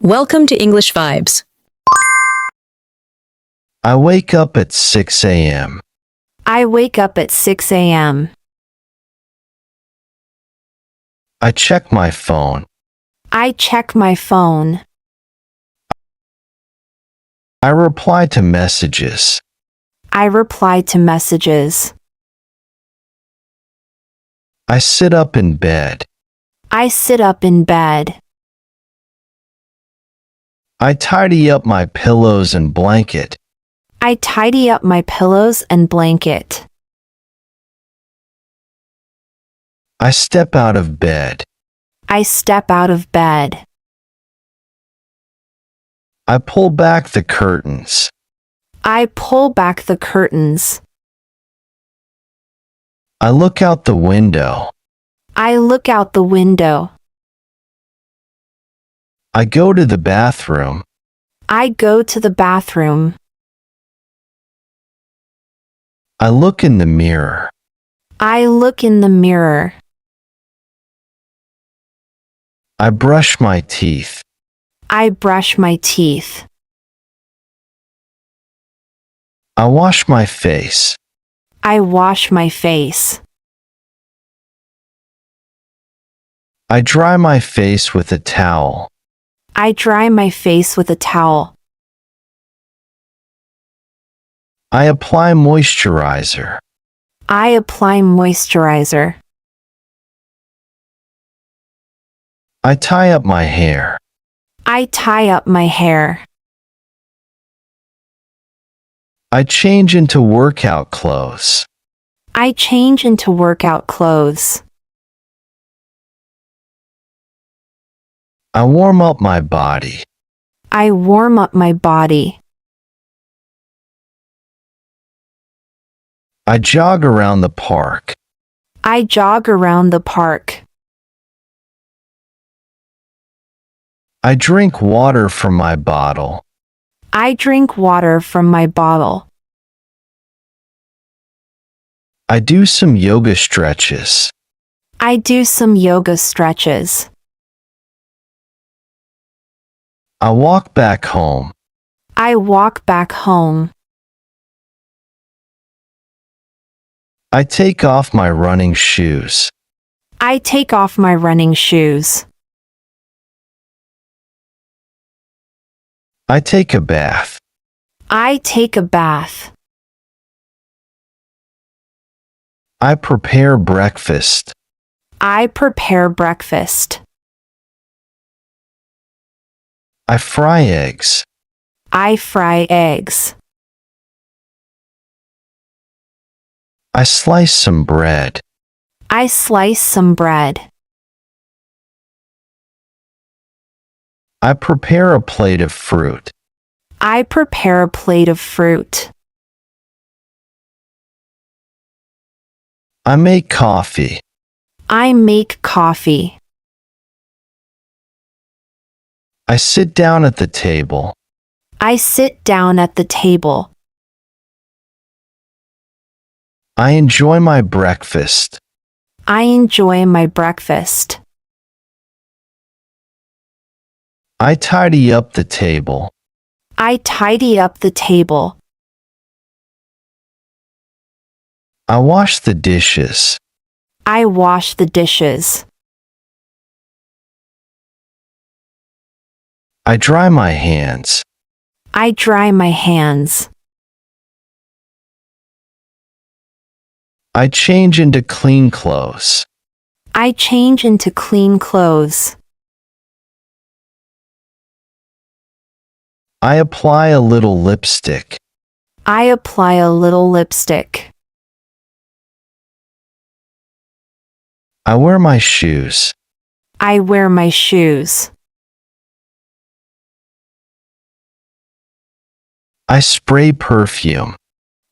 Welcome to English Vibes. I wake up at 6 a.m. I wake up at 6 a.m. I check my phone. I check my phone. I reply to messages. I reply to messages. I sit up in bed. I sit up in bed. I tidy up my pillows and blanket. I tidy up my pillows and blanket. I step out of bed. I step out of bed. I pull back the curtains. I pull back the curtains. I look out the window. I look out the window. I go to the bathroom. I go to the bathroom. I look in the mirror. I look in the mirror. I brush my teeth. I brush my teeth. I wash my face. I wash my face. I dry my face with a towel. I dry my face with a towel. I apply moisturizer. I apply moisturizer. I tie up my hair. I tie up my hair. I change into workout clothes. I change into workout clothes. I warm up my body. I warm up my body. I jog around the park. I jog around the park. I drink water from my bottle. I drink water from my bottle. I do some yoga stretches. I do some yoga stretches. I walk back home. I walk back home. I take off my running shoes. I take off my running shoes. I take a bath. I take a bath. I prepare breakfast. I prepare breakfast. I fry eggs. I fry eggs. I slice some bread. I slice some bread. I prepare a plate of fruit. I prepare a plate of fruit. I make coffee. I make coffee. I sit down at the table. I sit down at the table. I enjoy my breakfast. I enjoy my breakfast. I tidy up the table. I tidy up the table. I wash the dishes. I wash the dishes. I dry my hands. I dry my hands. I change into clean clothes. I change into clean clothes. I apply a little lipstick. I apply a little lipstick. I wear my shoes. I wear my shoes. I spray perfume.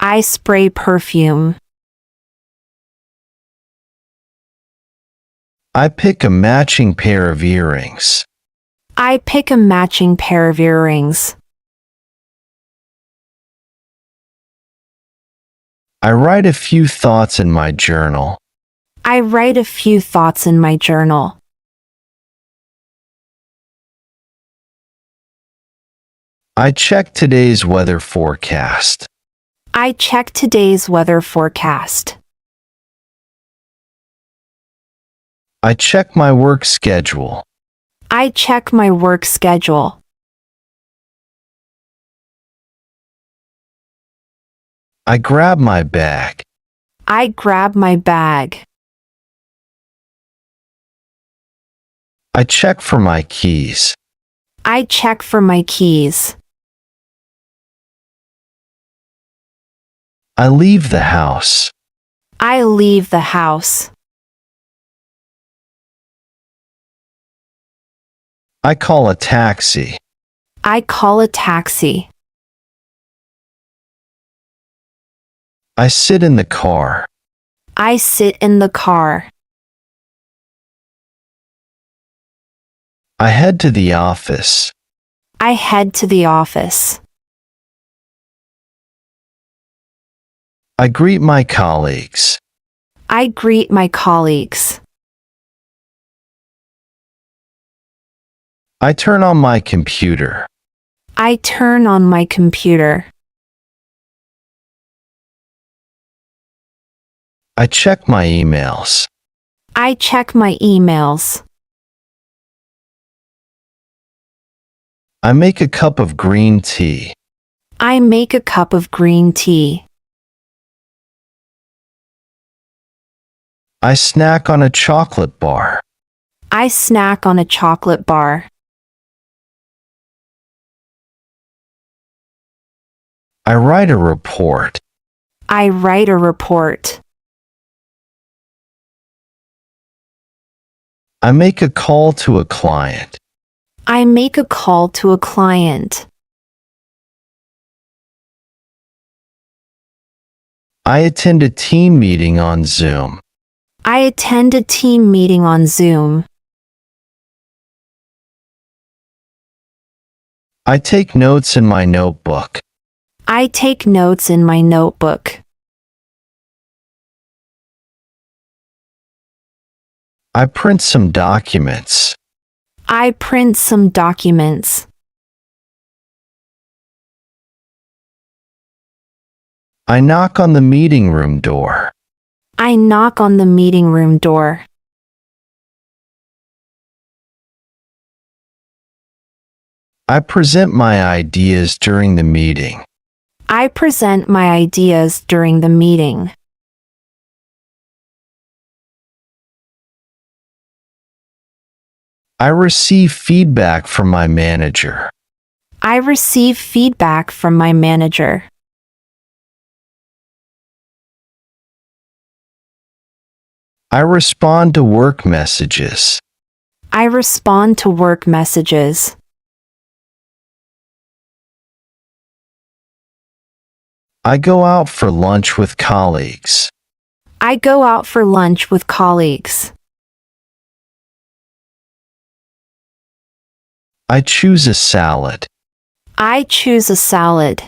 I spray perfume. I pick a matching pair of earrings. I pick a matching pair of earrings. I write a few thoughts in my journal. I write a few thoughts in my journal. I check today's weather forecast. I check today's weather forecast. I check my work schedule. I check my work schedule. I grab my bag. I grab my bag. I check for my keys. I check for my keys. I leave the house. I leave the house. I call a taxi. I call a taxi. I sit in the car. I sit in the car. I head to the office. I head to the office. I greet my colleagues. I greet my colleagues. I turn on my computer. I turn on my computer. I check my emails. I check my emails. I make a cup of green tea. I make a cup of green tea. I snack on a chocolate bar. I snack on a chocolate bar. I write a report. I write a report. I make a call to a client. I make a call to a client. I attend a team meeting on Zoom. I attend a team meeting on Zoom. I take notes in my notebook. I take notes in my notebook. I print some documents. I print some documents. I knock on the meeting room door. I knock on the meeting room door. I present my ideas during the meeting. I present my ideas during the meeting. I receive feedback from my manager. I receive feedback from my manager. I respond to work messages. I respond to work messages. I go out for lunch with colleagues. I go out for lunch with colleagues. I choose a salad. I choose a salad.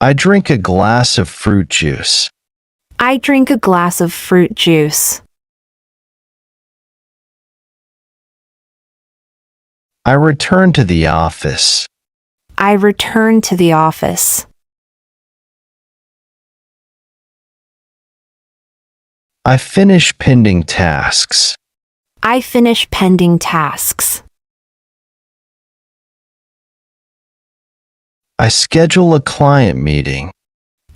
I drink a glass of fruit juice. I drink a glass of fruit juice. I return to the office. I return to the office. I finish pending tasks. I finish pending tasks. I schedule a client meeting.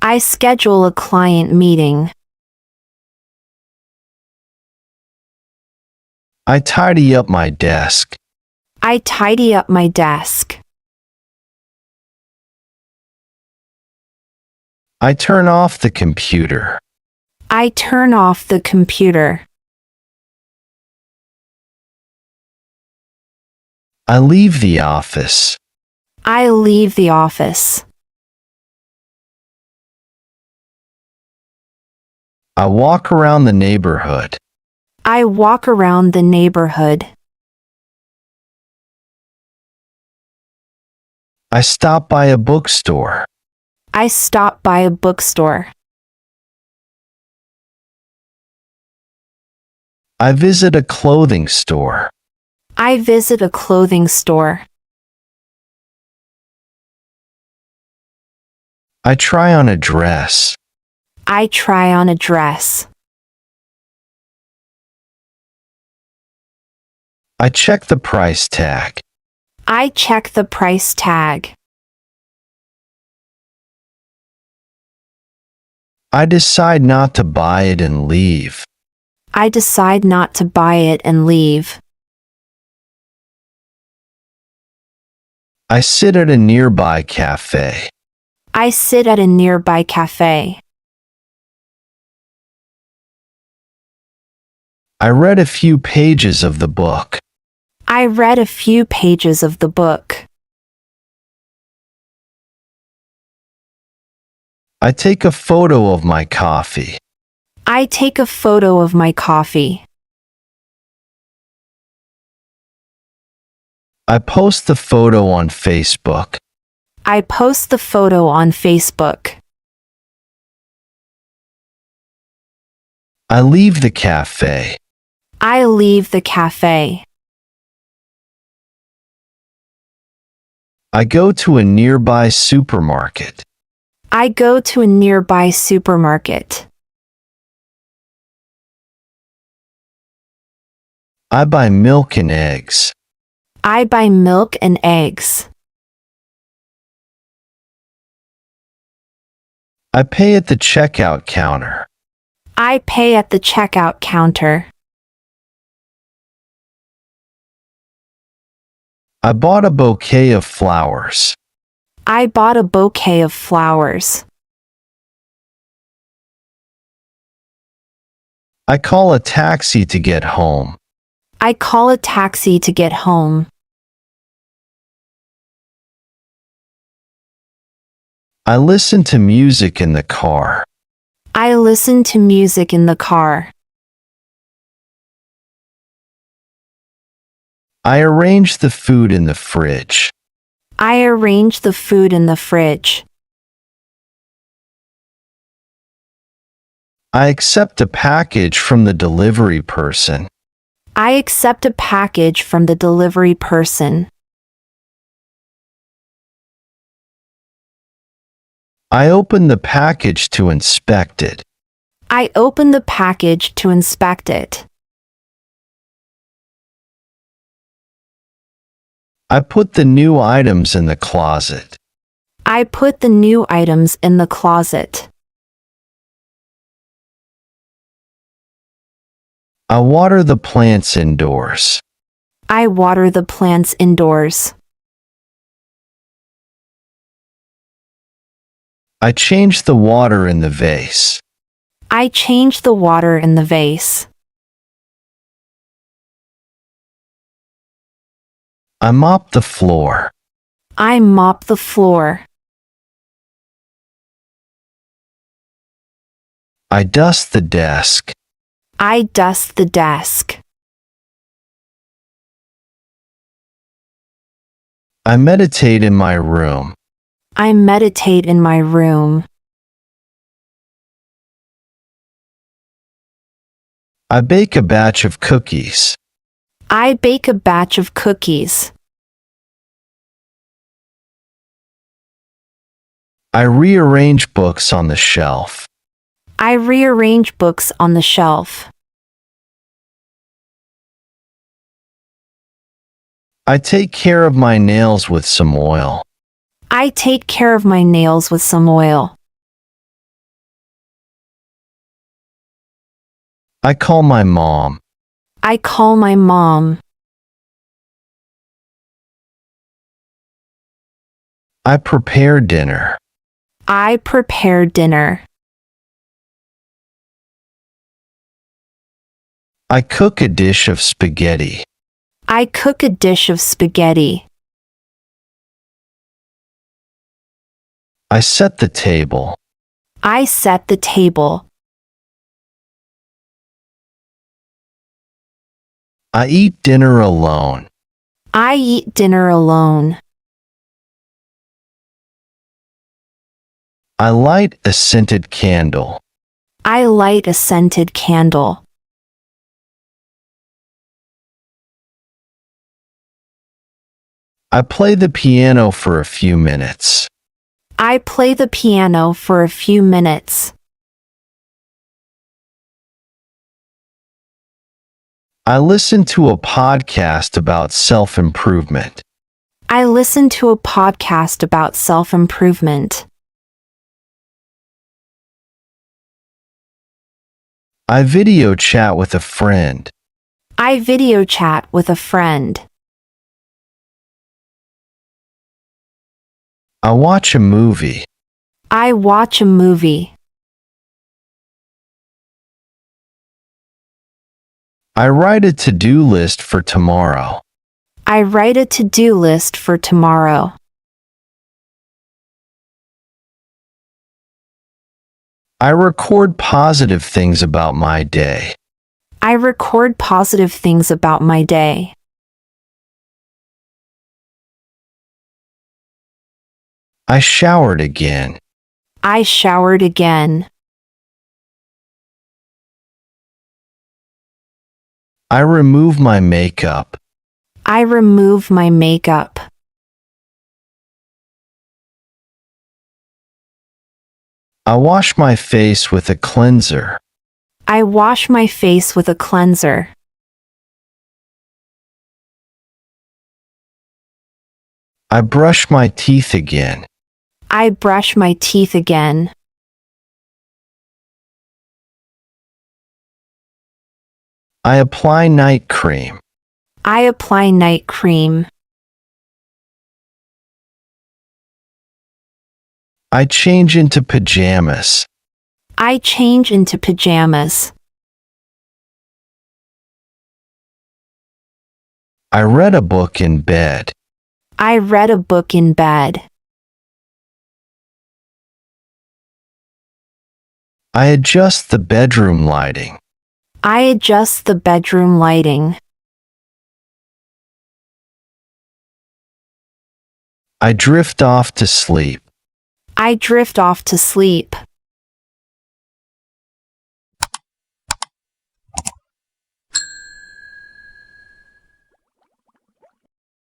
I schedule a client meeting. I tidy up my desk. I tidy up my desk. I turn off the computer. I turn off the computer. I leave the office. I leave the office. I walk around the neighborhood. I walk around the neighborhood. I stop by a bookstore. I stop by a bookstore. I visit a clothing store. I visit a clothing store. I try on a dress. I try on a dress. I check the price tag. I check the price tag. I decide not to buy it and leave. I decide not to buy it and leave. I sit at a nearby cafe. I sit at a nearby cafe. I read a few pages of the book. I read a few pages of the book. I take a photo of my coffee. I take a photo of my coffee. I post the photo on Facebook. I post the photo on Facebook. I leave the cafe. I leave the cafe. I go to a nearby supermarket. I go to a nearby supermarket. I buy milk and eggs. I buy milk and eggs. I pay at the checkout counter. I pay at the checkout counter. I bought a bouquet of flowers. I bought a bouquet of flowers. I call a taxi to get home. I call a taxi to get home. I listen to music in the car. I listen to music in the car. I arrange the food in the fridge. I arrange the food in the fridge. I accept a package from the delivery person. I accept a package from the delivery person. I open the package to inspect it. I open the package to inspect it. I put the new items in the closet. I put the new items in the closet. I water the plants indoors. I water the plants indoors. I change the water in the vase. I change the water in the vase. I mop the floor. I mop the floor. I dust the desk. I dust the desk. I meditate in my room. I meditate in my room. I bake a batch of cookies. I bake a batch of cookies. I rearrange books on the shelf. I rearrange books on the shelf. I take care of my nails with some oil. I take care of my nails with some oil. I call my mom. I call my mom. I prepare dinner. I prepare dinner. I cook a dish of spaghetti. I cook a dish of spaghetti. I set the table. I set the table. I eat dinner alone. I eat dinner alone. I light a scented candle. I light a scented candle. I play the piano for a few minutes. I play the piano for a few minutes. I listen to a podcast about self-improvement. I listen to a podcast about self-improvement. I video chat with a friend. I video chat with a friend. I watch a movie. I watch a movie. I write a to-do list for tomorrow. I write a to-do list for tomorrow. I record positive things about my day. I record positive things about my day. I showered again. I showered again. I remove my makeup. I remove my makeup. I wash my face with a cleanser. I wash my face with a cleanser. I brush my teeth again. I brush my teeth again. I apply night cream. I apply night cream. I change into pajamas. I change into pajamas. I read a book in bed. I read a book in bed. I adjust the bedroom lighting. I adjust the bedroom lighting. I drift off to sleep. I drift off to sleep.